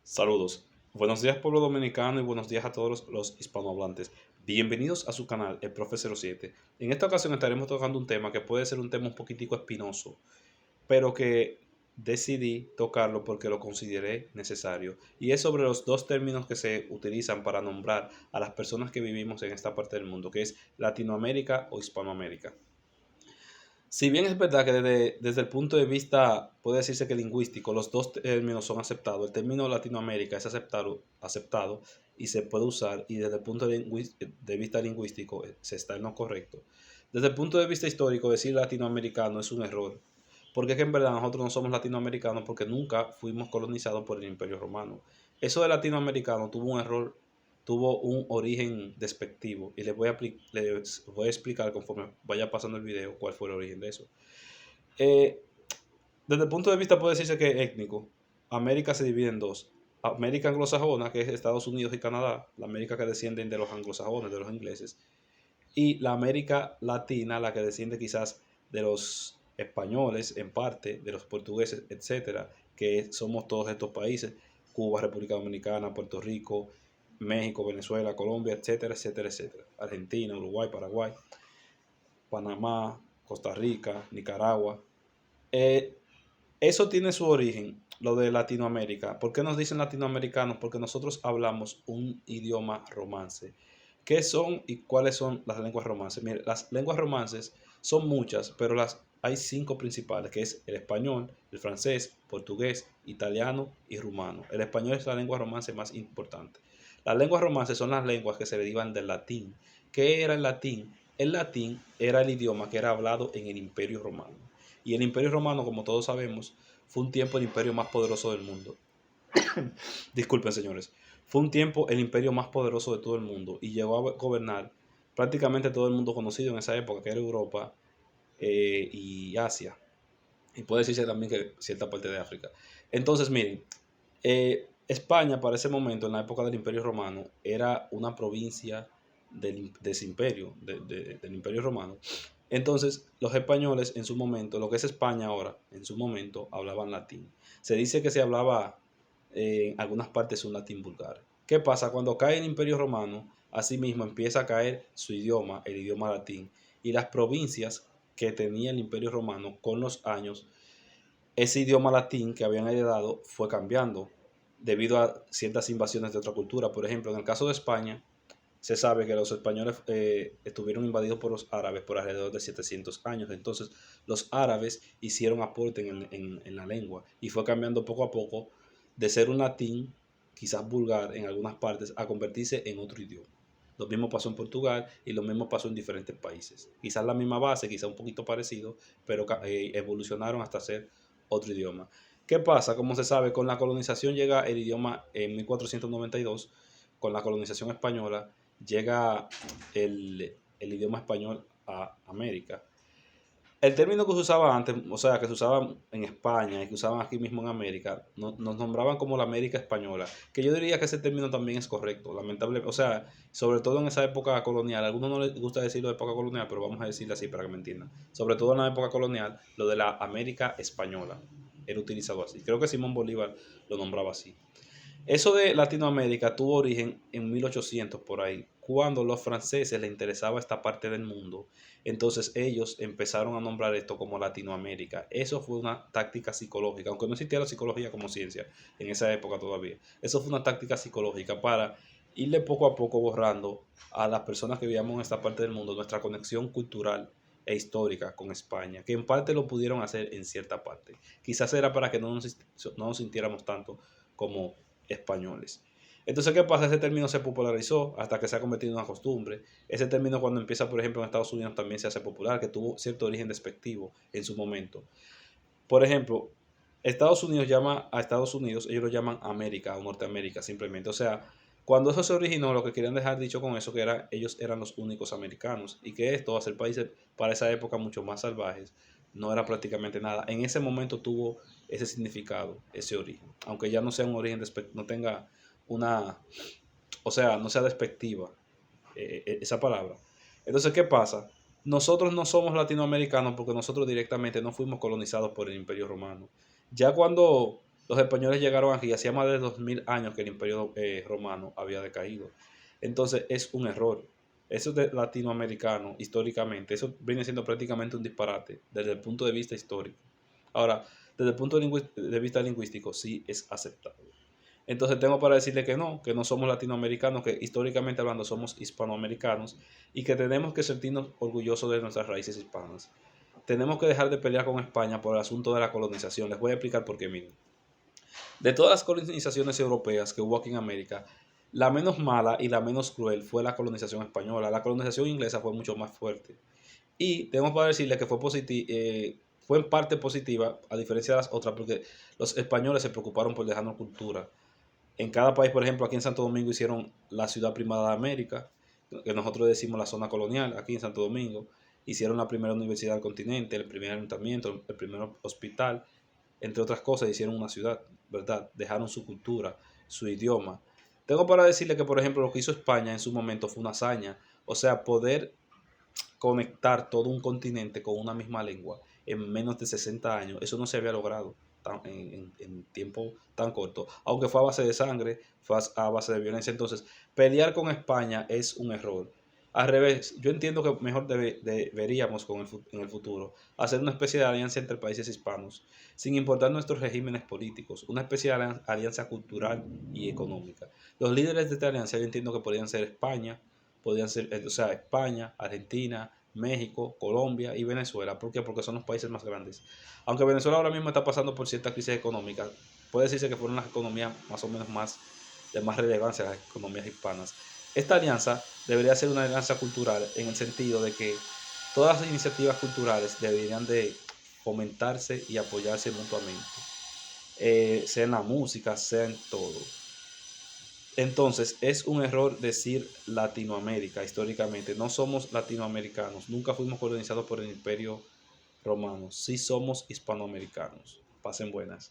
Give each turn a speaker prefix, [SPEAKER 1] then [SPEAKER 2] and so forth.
[SPEAKER 1] Saludos. Buenos días pueblo dominicano y buenos días a todos los hispanohablantes. Bienvenidos a su canal, el Profe 07. En esta ocasión estaremos tocando un tema que puede ser un tema un poquitico espinoso, pero que decidí tocarlo porque lo consideré necesario. Y es sobre los dos términos que se utilizan para nombrar a las personas que vivimos en esta parte del mundo, que es Latinoamérica o Hispanoamérica. Si bien es verdad que desde el punto de vista, puede decirse que lingüístico, los dos términos son aceptados. El término Latinoamérica es aceptado y se puede usar, y desde el punto de vista lingüístico se está en lo correcto. Desde el punto de vista histórico, decir latinoamericano es un error, porque es que en verdad nosotros no somos latinoamericanos porque nunca fuimos colonizados por el Imperio Romano. Eso de latinoamericano tuvo un origen despectivo y les voy a explicar conforme vaya pasando el video cuál fue el origen de eso. Eh, Desde el punto de vista puede decirse que étnico, América se divide en dos. América anglosajona, que es Estados Unidos y Canadá, la América que descienden de los anglosajones, de los ingleses, y la América latina, la que desciende quizás de los españoles en parte, de los portugueses, etcétera, que somos todos estos países, Cuba, República Dominicana, Puerto Rico, México, Venezuela, Colombia, etcétera, etcétera, etcétera, Argentina, Uruguay, Paraguay, Panamá, Costa Rica, Nicaragua. Eh, Eso tiene su origen, lo de Latinoamérica. ¿Por qué nos dicen latinoamericanos? Porque nosotros hablamos un idioma romance. ¿Qué son y cuáles son las lenguas romances? Mire, las lenguas romances son muchas, pero hay cinco principales, que es el español, el francés, portugués, italiano y rumano. El español es la lengua romance más importante. Las lenguas romances son las lenguas que se derivan del latín. ¿Qué era el latín? El latín era el idioma que era hablado en el Imperio Romano. Y el Imperio Romano, como todos sabemos, fue un tiempo el imperio más poderoso del mundo. Disculpen, señores. Fue un tiempo el imperio más poderoso de todo el mundo y llegó a gobernar prácticamente todo el mundo conocido en esa época, que era Europa y Asia. Y puede decirse también que cierta parte de África. Entonces, miren, España para ese momento, en la época del Imperio Romano, era una provincia de ese imperio, del Imperio Romano. Entonces, los españoles en su momento, lo que es España ahora, en su momento, hablaban latín. Se dice que se hablaba en algunas partes un latín vulgar. ¿Qué pasa? Cuando cae el Imperio Romano, asimismo empieza a caer su idioma, el idioma latín, y las provincias que tenía el Imperio Romano con los años, ese idioma latín que habían heredado fue cambiando debido a ciertas invasiones de otra cultura. Por ejemplo, en el caso de España, se sabe que los españoles estuvieron invadidos por los árabes por alrededor de 700 años. Entonces, los árabes hicieron aporte en la lengua y fue cambiando poco a poco de ser un latín, quizás vulgar en algunas partes, a convertirse en otro idioma. Lo mismo pasó en Portugal y lo mismo pasó en diferentes países. Quizás la misma base, quizás un poquito parecido, pero evolucionaron hasta ser otro idioma. ¿Qué pasa? Como se sabe, con la colonización llega el idioma en 1492, con la colonización española llega el idioma español a América. El término que se usaba antes, o sea, que se usaba en España y que usaban aquí mismo en América, nos nombraban como la América española, que yo diría que ese término también es correcto, lamentable, o sea, sobre todo en esa época colonial, a algunos no les gusta decirlo de época colonial, pero vamos a decirlo así para que me entiendan. Sobre todo en la época colonial, lo de la América española era utilizado así. Creo que Simón Bolívar lo nombraba así. Eso de Latinoamérica tuvo origen en 1800 por ahí, cuando los franceses les interesaba esta parte del mundo. Entonces ellos empezaron a nombrar esto como Latinoamérica. Eso fue una táctica psicológica, aunque no existía la psicología como ciencia en esa época todavía. Eso fue una táctica psicológica para irle poco a poco borrando a las personas que vivíamos en esta parte del mundo nuestra conexión cultural e histórica con España, que en parte lo pudieron hacer en cierta parte. Quizás era para que no nos sintiéramos tanto como españoles. Entonces, ¿qué pasa? Ese término se popularizó hasta que se ha convertido en una costumbre. Ese término cuando empieza, por ejemplo, en Estados Unidos también se hace popular, que tuvo cierto origen despectivo en su momento. Por ejemplo, Estados Unidos llama a Estados Unidos, ellos lo llaman América o Norteamérica simplemente. O sea, cuando eso se originó, lo que querían dejar dicho con eso, que era, ellos eran los únicos americanos y que esto, hacer países para esa época mucho más salvajes, no era prácticamente nada. En ese momento tuvo ese significado, ese origen. Aunque ya no sea un origen, no tenga una, o sea, no sea despectiva esa palabra. Entonces, ¿qué pasa? Nosotros no somos latinoamericanos porque nosotros directamente no fuimos colonizados por el Imperio Romano. Ya cuando Los españoles llegaron aquí, hacía más de 2000 años que el imperio romano había decaído. Entonces es un error. Eso de latinoamericano, históricamente, eso viene siendo prácticamente un disparate desde el punto de vista histórico. Ahora, desde el punto de vista lingüístico, sí es aceptable. Entonces tengo para decirle que no somos latinoamericanos, que históricamente hablando somos hispanoamericanos y que tenemos que sentirnos orgullosos de nuestras raíces hispanas. Tenemos que dejar de pelear con España por el asunto de la colonización. Les voy a explicar por qué, miren. De todas las colonizaciones europeas que hubo aquí en América, la menos mala y la menos cruel fue la colonización española. La colonización inglesa fue mucho más fuerte. Y tengo para decirle que fue en parte positiva, a diferencia de las otras, porque los españoles se preocuparon por dejarnos cultura. En cada país, por ejemplo, aquí en Santo Domingo hicieron la ciudad primada de América, que nosotros decimos la zona colonial, aquí en Santo Domingo. Hicieron la primera universidad del continente, el primer ayuntamiento, el primer hospital, entre otras cosas, hicieron una ciudad, ¿verdad? Dejaron su cultura, su idioma. Tengo para decirle que, por ejemplo, lo que hizo España en su momento fue una hazaña. O sea, poder conectar todo un continente con una misma lengua en menos de 60 años, eso no se había logrado en tiempo tan corto, aunque fue a base de sangre, fue a base de violencia. Entonces, pelear con España es un error. Al revés, yo entiendo que mejor deberíamos en el futuro hacer una especie de alianza entre países hispanos, sin importar nuestros regímenes políticos, una especie de alianza cultural y económica. Los líderes de esta alianza yo entiendo que podrían ser España, podrían ser, o sea, España, Argentina, México, Colombia y Venezuela. ¿Por qué? Porque son los países más grandes. Aunque Venezuela ahora mismo está pasando por cierta crisis económica, puede decirse que fueron las economías más o menos de más relevancia, las economías hispanas. Esta alianza debería ser una alianza cultural en el sentido de que todas las iniciativas culturales deberían de fomentarse y apoyarse mutuamente, sea en la música, sea en todo. Entonces, es un error decir Latinoamérica históricamente. No somos latinoamericanos, nunca fuimos colonizados por el Imperio Romano. Sí somos hispanoamericanos. Pasen buenas.